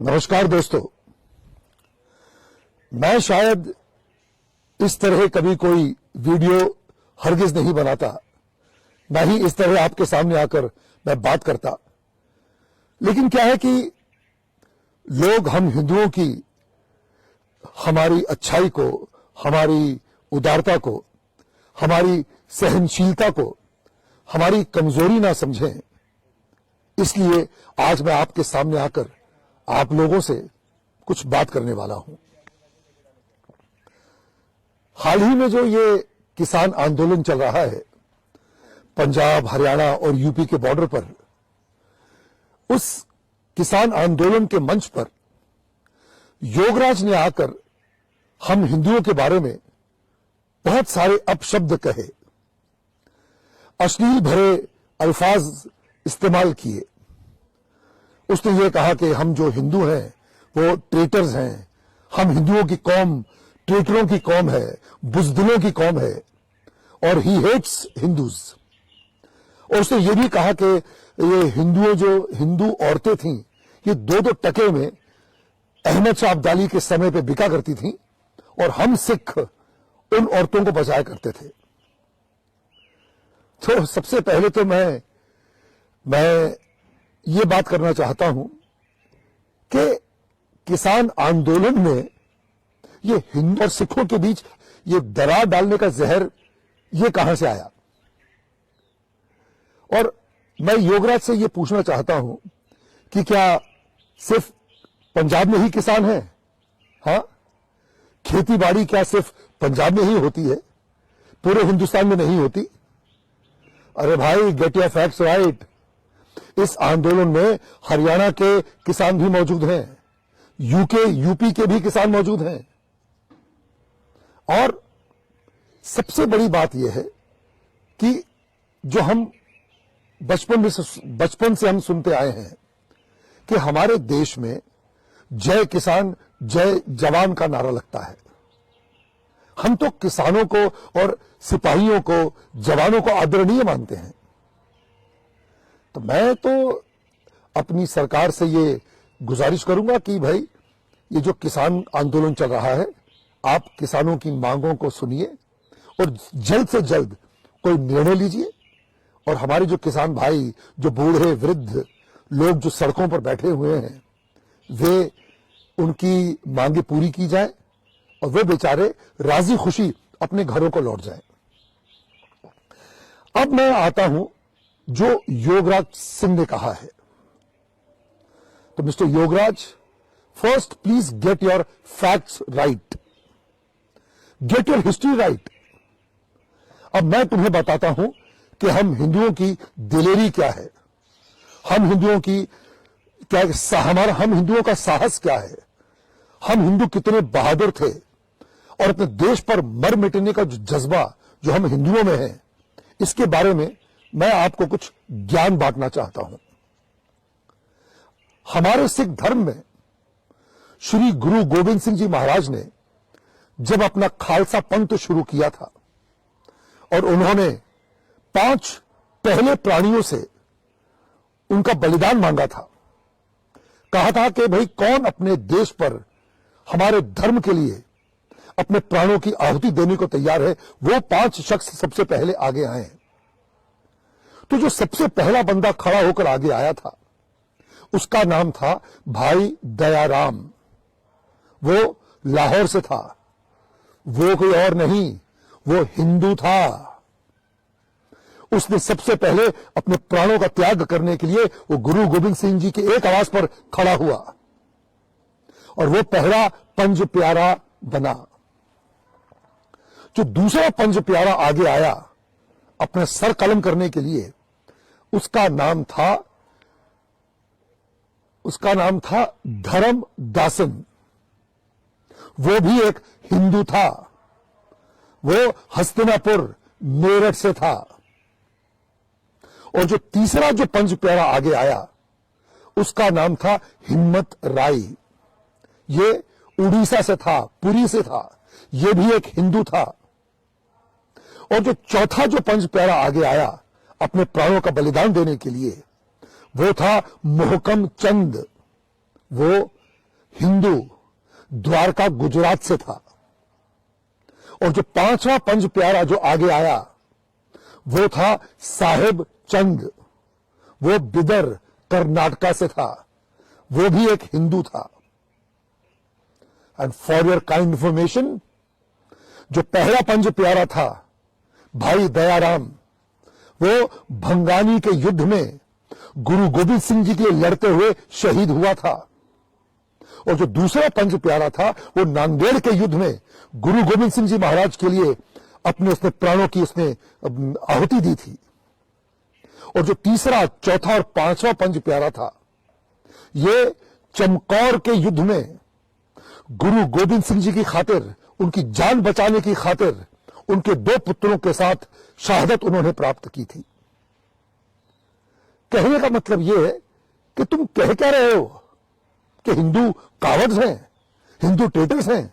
नमस्कार दोस्तों, मैं शायद इस तरह कभी कोई वीडियो हरगिज नहीं बनाता, ना ही इस तरह आपके सामने आकर मैं बात करता। लेकिन क्या है कि लोग हम हिंदुओं की हमारी अच्छाई को, हमारी उदारता को, हमारी सहनशीलता को हमारी कमजोरी ना समझें, इसलिए आज मैं आपके सामने आकर आप लोगों से कुछ बात करने वाला हूं। हाल ही में जो ये किसान आंदोलन चल रहा है पंजाब, हरियाणा और यूपी के बॉर्डर पर, उस किसान आंदोलन के मंच पर योगराज ने आकर हम हिंदुओं के बारे में बहुत सारे अपशब्द कहे, अश्लील भरे अल्फाज इस्तेमाल किए। उसने ये कहा कि हम जो हिंदू हैं वो ट्रेटर्स हैं, हम हिंदुओं की कौम ट्रेटरों की कौम है, बुजदिलों की कौम है, और ही हेट्स हिंदूज। और उसने ये भी कहा कि ये हिंदू औरतें थीं, ये 2-2 टके में अहमद शाह अब्दाली के समय पे बिका करती थीं, और हम सिख उन औरतों को बचाया करते थे। तो सबसे पहले तो मैं ये बात करना चाहता हूं कि किसान आंदोलन में ये हिंदू और सिखों के बीच ये दरार डालने का जहर ये कहां से आया। और मैं योगराज से ये पूछना चाहता हूं कि क्या सिर्फ पंजाब में ही किसान हैं? हां, खेती बाड़ी क्या सिर्फ पंजाब में ही होती है, पूरे हिंदुस्तान में नहीं होती? अरे भाई, गेट योर फैक्ट्स राइट। इस आंदोलन में हरियाणा के किसान भी मौजूद हैं, यूपी के भी किसान मौजूद हैं। और सबसे बड़ी बात यह है कि जो हम बचपन से हम सुनते आए हैं कि हमारे देश में जय किसान जय जवान का नारा लगता है। हम तो किसानों को और सिपाहियों को, जवानों को आदरणीय मानते हैं। तो मैं तो अपनी सरकार से ये गुजारिश करूंगा कि भाई, ये जो किसान आंदोलन चल रहा है, आप किसानों की मांगों को सुनिए और जल्द से जल्द कोई निर्णय लीजिए। और हमारे जो किसान भाई, जो बूढ़े वृद्ध लोग जो सड़कों पर बैठे हुए हैं, वे उनकी मांगे पूरी की जाए और वे बेचारे राजी खुशी अपने घरों को लौट जाएं। अब मैं आता हूं जो योगराज सिंह ने कहा है। तो mister Yograj, first please get your facts right, get your history right. अब मैं तुम्हें बताता हूं कि हम हिंदुओं की दिलेरी क्या है, हम हिंदुओं का साहस क्या है, हम हिंदू कितने बहादुर थे, और अपने देश पर मर मिटने का जो जज्बा जो हम हिंदुओं में है, इसके बारे में मैं आपको कुछ ज्ञान बांटना चाहता हूं। हमारे सिख धर्म में श्री गुरु गोविंद सिंह जी महाराज ने जब अपना खालसा पंथ शुरू किया था और उन्होंने 5 पहले प्राणियों से उनका बलिदान मांगा था, कहा था कि भाई, कौन अपने देश पर हमारे धर्म के लिए अपने प्राणों की आहुति देने को तैयार है, वो 5 शख्स सबसे पहले आगे आए हैं। तो जो सबसे पहला बंदा खड़ा होकर आगे आया था, उसका नाम था भाई दयाराम। वो लाहौर से था, वो कोई और नहीं, वो हिंदू था। उसने सबसे पहले अपने प्राणों का त्याग करने के लिए वो गुरु गोविंद सिंह जी की एक आवाज पर खड़ा हुआ और वो पहला पंज प्यारा बना। जो दूसरा पंज प्यारा आगे आया अपने सर कलम करने के लिए, उसका नाम था धर्म दासन। वो भी एक हिंदू था, वो हस्तिनापुर मेरठ से था। और जो तीसरा जो पंज प्यारा आगे आया, उसका नाम था हिम्मत राय। ये उड़ीसा से था, पुरी से था, ये भी एक हिंदू था। और जो चौथा जो पंज प्यारा आगे आया अपने प्राणों का बलिदान देने के लिए, वो था मोहकम चंद। वो हिंदू द्वारका गुजरात से था और जो पांचवा पंज प्यारा जो आगे आया वो था साहेब चंद, वो बिदर कर्नाटका से था, वो भी एक हिंदू था। And for your kind information, जो पहला पंज प्यारा था भाई दयाराम, वो भंगानी के युद्ध में गुरु गोविंद सिंह जी के लिए लड़ते हुए शहीद हुआ था और जो दूसरा पंज प्यारा था वो नांदेड़ के युद्ध में गुरु गोविंद सिंह जी महाराज के लिए अपने उसने प्राणों की उसने आहुति दी थी। और जो तीसरा चौथा और पांचवा पंज प्यारा था ये चमकौर के युद्ध में गुरु गोविंद सिंह जी की खातिर, उनकी जान बचाने की खातिर उनके दो पुत्रों के साथ शहादत उन्होंने प्राप्त की थी। कहने का मतलब यह है कि तुम कह क्या रहे हो कि हिंदू कावड़्स हैं, हिंदू ट्रेटर्स हैं।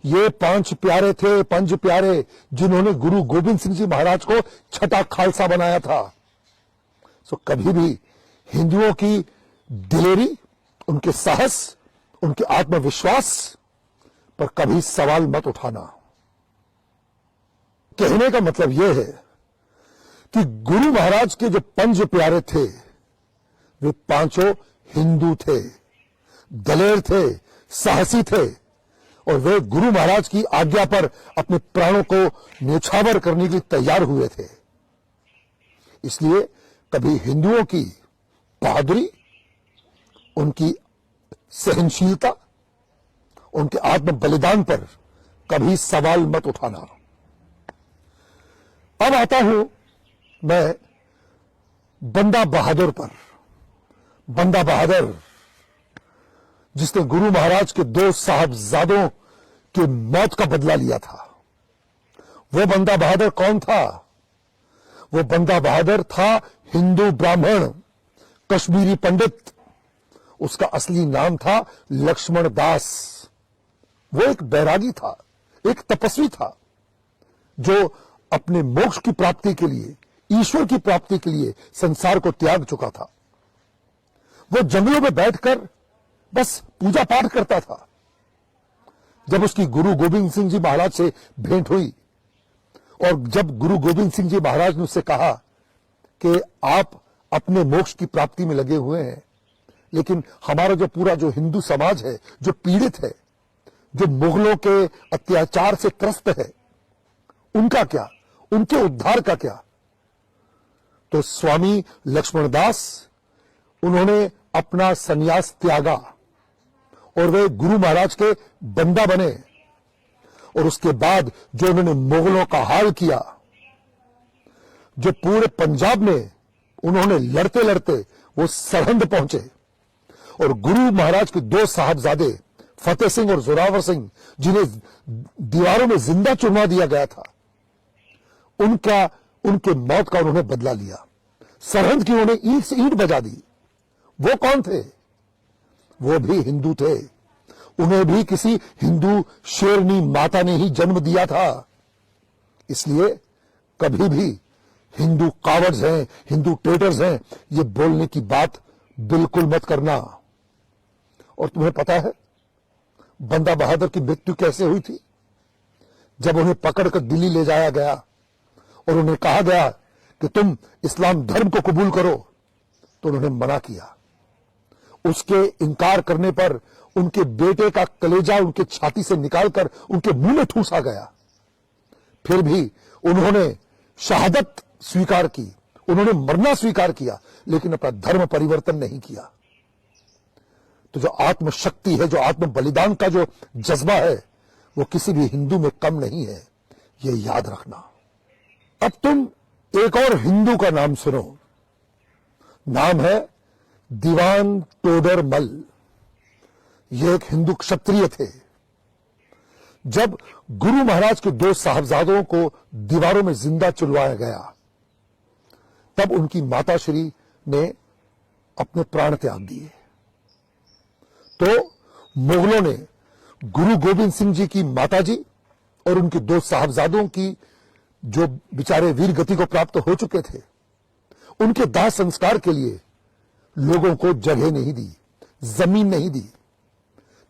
ये पांच प्यारे थे, पंज प्यारे, जिन्होंने गुरु गोविंद सिंह जी महाराज को छठा खालसा बनाया था। सो कभी भी हिंदुओं की दिलेरी, उनके साहस, उनके आत्मविश्वास पर कभी सवाल मत उठाना। कहने का मतलब यह है कि गुरु महाराज के जो पंज प्यारे थे वे पांचों हिंदू थे, दलेर थे, साहसी थे और वे गुरु महाराज की आज्ञा पर अपने प्राणों को न्यौछावर करने के लिए तैयार हुए थे। इसलिए कभी हिंदुओं की बहादुरी, उनकी सहनशीलता, उनके आत्म बलिदान पर कभी सवाल मत उठाना। अब आता हूं मैं बंदा बहादुर पर। बंदा बहादुर जिसने गुरु महाराज के दो साहबजादों की मौत का बदला लिया था, वो बंदा बहादुर कौन था? वो बंदा बहादुर था हिंदू ब्राह्मण, कश्मीरी पंडित। उसका असली नाम था लक्ष्मण दास। वो एक बैरागी था, एक तपस्वी था जो अपने मोक्ष की प्राप्ति के लिए, ईश्वर की प्राप्ति के लिए संसार को त्याग चुका था। वो जंगलों में बैठकर बस पूजा पाठ करता था। जब उसकी गुरु गोविंद सिंह जी महाराज से भेंट हुई और जब गुरु गोविंद सिंह जी महाराज ने उससे कहा कि आप अपने मोक्ष की प्राप्ति में लगे हुए हैं, लेकिन हमारा जो पूरा जो हिंदू समाज है, जो पीड़ित है, जो मुगलों के अत्याचार से त्रस्त है, उनका क्या, उनके उद्धार का क्या? तो स्वामी लक्ष्मणदास, उन्होंने अपना संन्यास त्यागा और वे गुरु महाराज के बंदा बने। और उसके बाद जो उन्होंने मुगलों का हाल किया, जो पूरे पंजाब में उन्होंने लड़ते लड़ते वो सरहंद पहुंचे और गुरु महाराज के दो साहबजादे फतेह सिंह और जोरावर सिंह, जिन्हें दीवारों में जिंदा चुनवा दिया गया था, उनके मौत का उन्होंने बदला लिया। सरहंद की उन्होंने ईंट से ईंट बजा दी। वो कौन थे? वो भी हिंदू थे। उन्हें भी किसी हिंदू शेरनी माता ने ही जन्म दिया था। इसलिए कभी भी हिंदू कावड़्स हैं, हिंदू ट्रेटर्स हैं, ये बोलने की बात बिल्कुल मत करना। और तुम्हें पता है बंदा बहादुर की मृत्यु कैसे हुई थी? जब उन्हें पकड़कर दिल्ली ले जाया गया और उन्हें कहा गया कि तुम इस्लाम धर्म को कबूल करो, तो उन्होंने मना किया। उसके इनकार करने पर उनके बेटे का कलेजा उनके छाती से निकालकर उनके मुंह में ठूसा गया। फिर भी उन्होंने शहादत स्वीकार की, उन्होंने मरना स्वीकार किया, लेकिन अपना धर्म परिवर्तन नहीं किया। तो जो आत्मशक्ति है, जो आत्म बलिदान का जो जज्बा है, वो किसी भी हिंदू में कम नहीं है, ये याद रखना। अब तुम एक और हिंदू का नाम सुनो। नाम है दीवान टोडर मल। ये एक हिंदू क्षत्रिय थे। जब गुरु महाराज के दो साहबजादों को दीवारों में जिंदा चुलवाया गया, तब उनकी माताश्री ने अपने प्राण त्याग दिए। तो मुगलों ने गुरु गोविंद सिंह जी की माताजी और उनके दो साहबजादों की, जो बेचारे वीर गति को प्राप्त हो चुके थे, उनके दाह संस्कार के लिए लोगों को जगह नहीं दी, जमीन नहीं दी।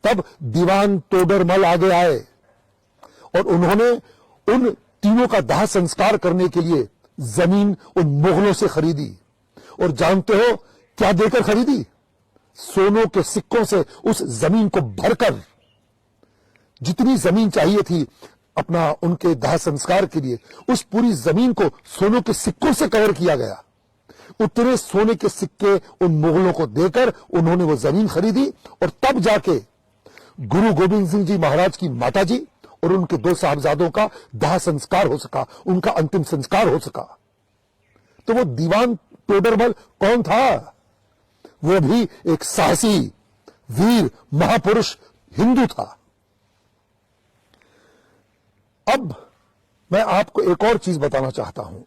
तब दीवान तोडरमल आगे आए और उन्होंने उन तीनों का दाह संस्कार करने के लिए जमीन उन मुगलों से खरीदी। और जानते हो क्या देकर खरीदी? सोनों के सिक्कों से उस जमीन को भरकर, जितनी जमीन चाहिए थी अपना उनके दाह संस्कार के लिए, उस पूरी जमीन को सोनों के सिक्कों से कवर किया गया। उतने सोने के सिक्के उन मुगलों को देकर उन्होंने वो जमीन खरीदी और तब जाके गुरु गोविंद सिंह जी महाराज की माता जी और उनके 2 साहबजादों का दाह संस्कार हो सका, उनका अंतिम संस्कार हो सका। तो वो दीवान तोडरमल कौन था? वो भी एक साहसी वीर महापुरुष हिंदू था। अब मैं आपको एक और चीज बताना चाहता हूं,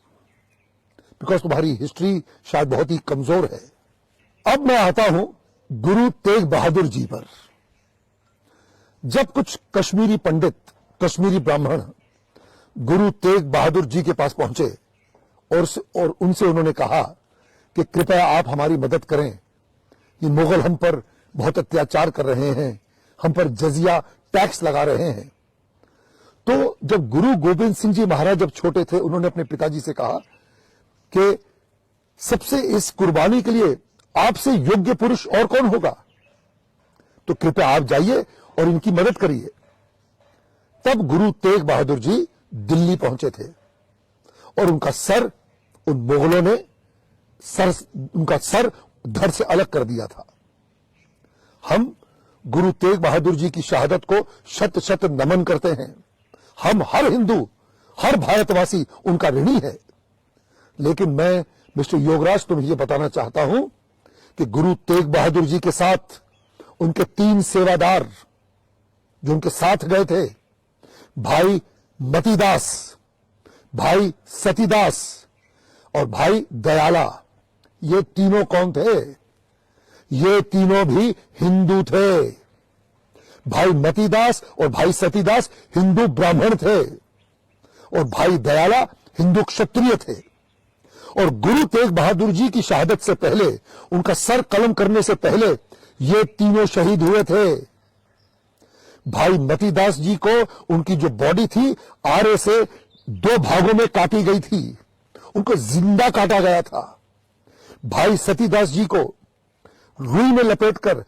बिकॉज तुम्हारी हिस्ट्री शायद बहुत ही कमजोर है। अब मैं आता हूं गुरु तेग बहादुर जी पर। जब कुछ कश्मीरी पंडित, कश्मीरी ब्राह्मण गुरु तेग बहादुर जी के पास पहुंचे और उनसे उन्होंने कहा कि कृपया आप हमारी मदद करें, ये मुगल हम पर बहुत अत्याचार कर रहे हैं, हम पर जजिया टैक्स लगा रहे हैं। तो जब गुरु गोविंद सिंह जी महाराज जब छोटे थे, उन्होंने अपने पिताजी से कहा कि सबसे इस कुर्बानी के लिए आपसे योग्य पुरुष और कौन होगा, तो कृपया आप जाइए और इनकी मदद करिए। तब गुरु तेग बहादुर जी दिल्ली पहुंचे थे और उनका सर उन मुगलों ने उनका सर धड़ से अलग कर दिया था। हम गुरु तेग बहादुर जी की शहादत को शत शत नमन करते हैं। हम हर हिंदू, हर भारतवासी उनका ऋणी है। लेकिन मैं मिस्टर योगराज तुम्हें यह बताना चाहता हूं कि गुरु तेग बहादुर जी के साथ उनके 3 सेवादार जो उनके साथ गए थे, भाई मतीदास, भाई सतीदास और भाई दयाला, ये तीनों कौन थे? ये तीनों भी हिंदू थे। भाई मतीदास और भाई सतीदास हिंदू ब्राह्मण थे और भाई दयाला हिंदू क्षत्रिय थे। और गुरु तेग बहादुर जी की शहादत से पहले, उनका सर कलम करने से पहले, ये तीनों शहीद हुए थे। भाई मतीदास जी को उनकी जो बॉडी थी आरे से 2 भागों में काटी गई थी, उनको जिंदा काटा गया था। भाई सतीदास जी को रुई में लपेटकर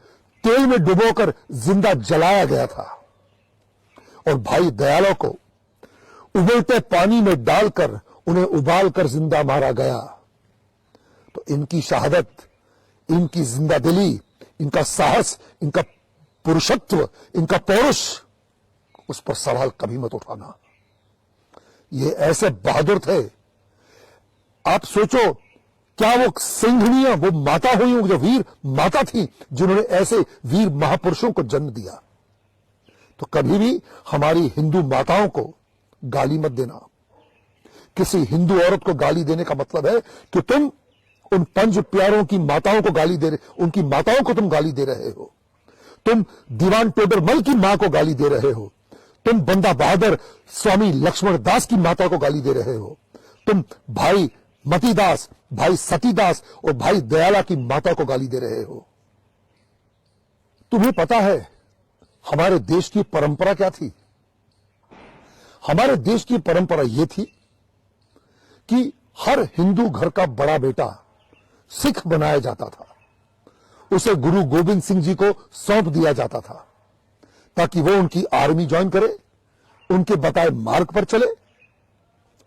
तेल में डुबोकर जिंदा जलाया गया था और भाई दयाला को उबलते पानी में डालकर उन्हें उबालकर जिंदा मारा गया। तो इनकी शहादत, इनकी जिंदादिली, इनका साहस, इनका पुरुषत्व, इनका पौरुष, उस पर सवाल कभी मत उठाना। ये ऐसे बहादुर थे। आप सोचो, क्या वो सिंघनिया, वो माता हुई, जो वीर माता थी जिन्होंने ऐसे वीर महापुरुषों को जन्म दिया। तो कभी भी हमारी हिंदू माताओं को गाली मत देना। किसी हिंदू औरत को गाली देने का मतलब है कि तुम उन 5 प्यारों की माताओं को गाली दे रहे, उनकी माताओं को तुम गाली दे रहे हो। तुम दीवान टोडरमल की मां को गाली दे रहे हो। तुम बंदा बहादुर स्वामी लक्ष्मण दास की माता को गाली दे रहे हो। तुम भाई मतीदास, भाई सतीदास और भाई दयाला की माता को गाली दे रहे हो। तुम्हें पता है हमारे देश की परंपरा क्या थी? हमारे देश की परंपरा यह थी कि हर हिंदू घर का बड़ा बेटा सिख बनाया जाता था। उसे गुरु गोविंद सिंह जी को सौंप दिया जाता था ताकि वो उनकी आर्मी ज्वाइन करे, उनके बताए मार्ग पर चले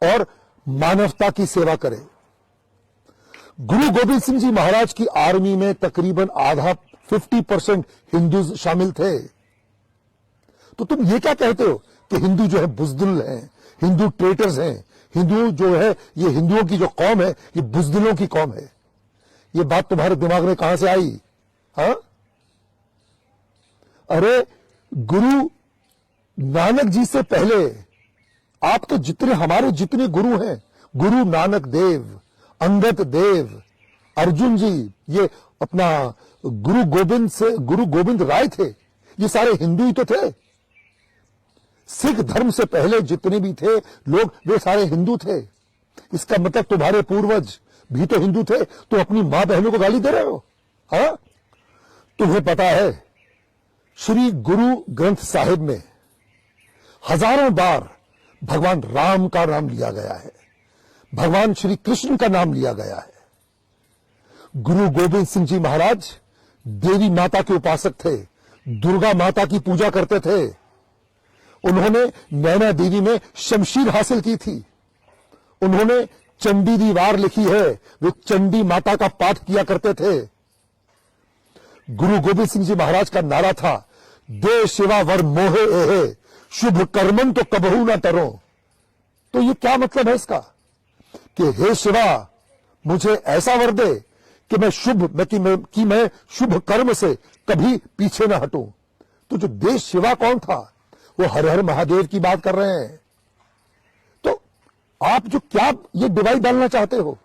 और मानवता की सेवा करे। गुरु गोविंद सिंह जी महाराज की आर्मी में तकरीबन आधा 50% हिंदू शामिल थे। तो तुम ये क्या कहते हो कि हिंदू जो है बुजदिल हैं, हिंदू ट्रेटर्स हैं, हिंदू जो है, ये हिंदुओं की जो कौम है ये बुजदिलों की कौम है। ये बात तुम्हारे दिमाग में कहां से आई? हाँ, अरे गुरु नानक जी से पहले आप तो जितने, हमारे जितने गुरु हैं, गुरु नानक देव, अंगद देव, अर्जुन जी, ये अपना गुरु गोविंद राय थे, ये सारे हिंदू ही तो थे। सिख धर्म से पहले जितने भी थे लोग, वे सारे हिंदू थे। इसका मतलब तुम्हारे पूर्वज भी तो हिंदू थे। तो अपनी मां बहनों को गाली दे रहे हो? हाँ, तुम्हें पता है श्री गुरु ग्रंथ साहिब में हजारों बार भगवान राम का नाम लिया गया है, भगवान श्री कृष्ण का नाम लिया गया है। गुरु गोविंद सिंह जी महाराज देवी माता के उपासक थे, दुर्गा माता की पूजा करते थे। उन्होंने नैना देवी में शमशीर हासिल की थी। उन्होंने चंडी दी वार लिखी है, वे चंडी माता का पाठ किया करते थे। गुरु गोविंद सिंह जी महाराज का नारा था, दे शिवा वर मोहे एहे, शुभ कर्मन तो कबहू ना टरो। तो ये क्या मतलब है इसका कि हे शिवा मुझे ऐसा वर दे कि मैं शुभ कर्म से कभी पीछे ना हटूं। तो जो देश शिवा कौन था, वो हर हर महादेव की बात कर रहे हैं। तो आप जो क्या ये डिवाइड डालना चाहते हो,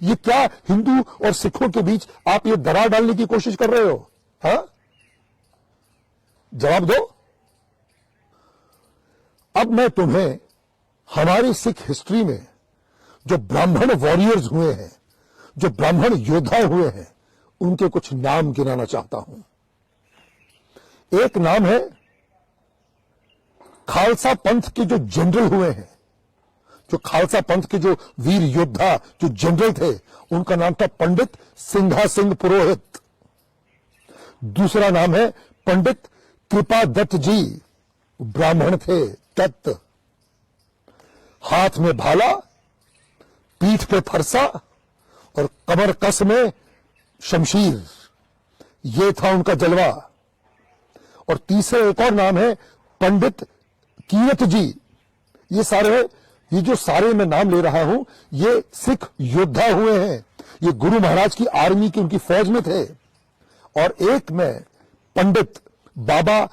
ये क्या हिंदू और सिखों के बीच आप ये दरार डालने की कोशिश कर रहे हो? हाँ, जवाब दो। अब मैं तुम्हें हमारी सिख हिस्ट्री में जो ब्राह्मण वॉरियर्स हुए हैं, जो ब्राह्मण योद्धा हुए हैं, उनके कुछ नाम गिनाना चाहता हूं। एक नाम है खालसा पंथ के जो जनरल हुए हैं, जो खालसा पंथ के जो वीर योद्धा जो जनरल थे, उनका नाम था पंडित सिंघा सिंह पुरोहित। दूसरा नाम है पंडित कृपा दत्त जी, ब्राह्मण थे, दत्त। हाथ में भाला, पीठ पे फरसा और कमर कस में शमशीर, ये था उनका जलवा। और तीसरा एक और नाम है पंडित कीरत जी। ये जो सारे मैं नाम ले रहा हूं, ये सिख योद्धा हुए हैं, ये गुरु महाराज की आर्मी की उनकी फौज में थे। और एक मैं पंडित बाबा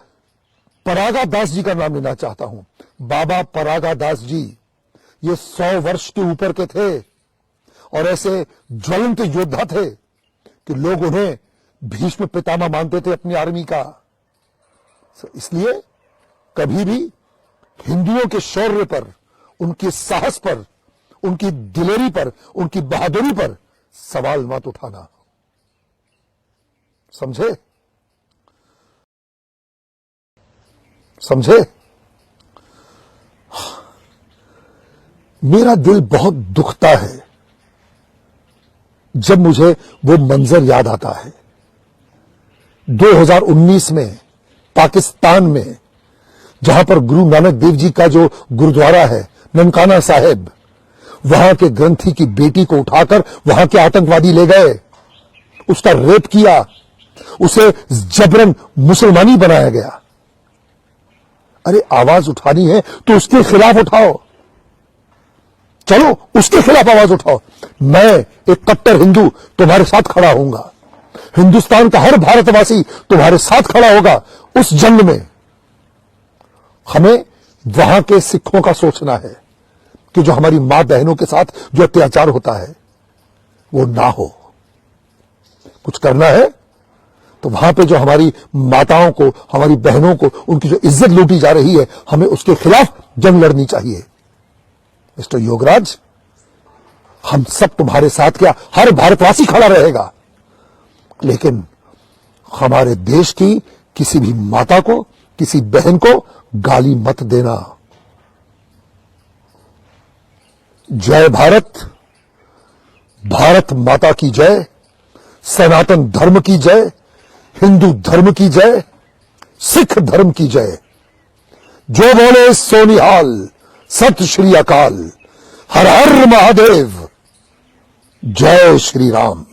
परागा दास जी का नाम लेना चाहता हूं। बाबा परागा दास जी ये 100 वर्ष के ऊपर के थे और ऐसे ज्वलंत योद्धा थे कि लोग उन्हें भीष्म पितामह मानते थे अपनी आर्मी का। इसलिए कभी भी हिंदुओं के शौर्य पर, उनके साहस पर, उनकी दिलेरी पर, उनकी बहादुरी पर सवाल मत उठाना। समझे? समझे? मेरा दिल बहुत दुखता है जब मुझे वो मंजर याद आता है 2019 में पाकिस्तान में, जहां पर गुरु नानक देव जी का जो गुरुद्वारा है ननकाना साहिब, वहां के ग्रंथी की बेटी को उठाकर वहां के आतंकवादी ले गए, उसका रेप किया, उसे जबरन मुसलमानी बनाया गया। अरे आवाज उठानी है तो उसके खिलाफ उठाओ, चलो उसके खिलाफ आवाज उठाओ। मैं एक कट्टर हिंदू तुम्हारे साथ खड़ा होऊंगा, हिंदुस्तान का हर भारतवासी तुम्हारे साथ खड़ा होगा उस जंग में। हमें वहां के सिखों का सोचना है कि जो हमारी मां बहनों के साथ जो अत्याचार होता है वो ना हो। कुछ करना है तो वहां पे जो हमारी माताओं को, हमारी बहनों को, उनकी जो इज्जत लूटी जा रही है, हमें उसके खिलाफ जंग लड़नी चाहिए। मिस्टर योगराज, हम सब तुम्हारे साथ, क्या हर भारतवासी खड़ा रहेगा, लेकिन हमारे देश की किसी भी माता को, किसी बहन को गाली मत देना। जय भारत, भारत माता की जय, सनातन धर्म की जय, हिंदू धर्म की जय, सिख धर्म की जय। जो बोले सोनिहाल, सत श्री अकाल, हर हर महादेव, जय श्री राम।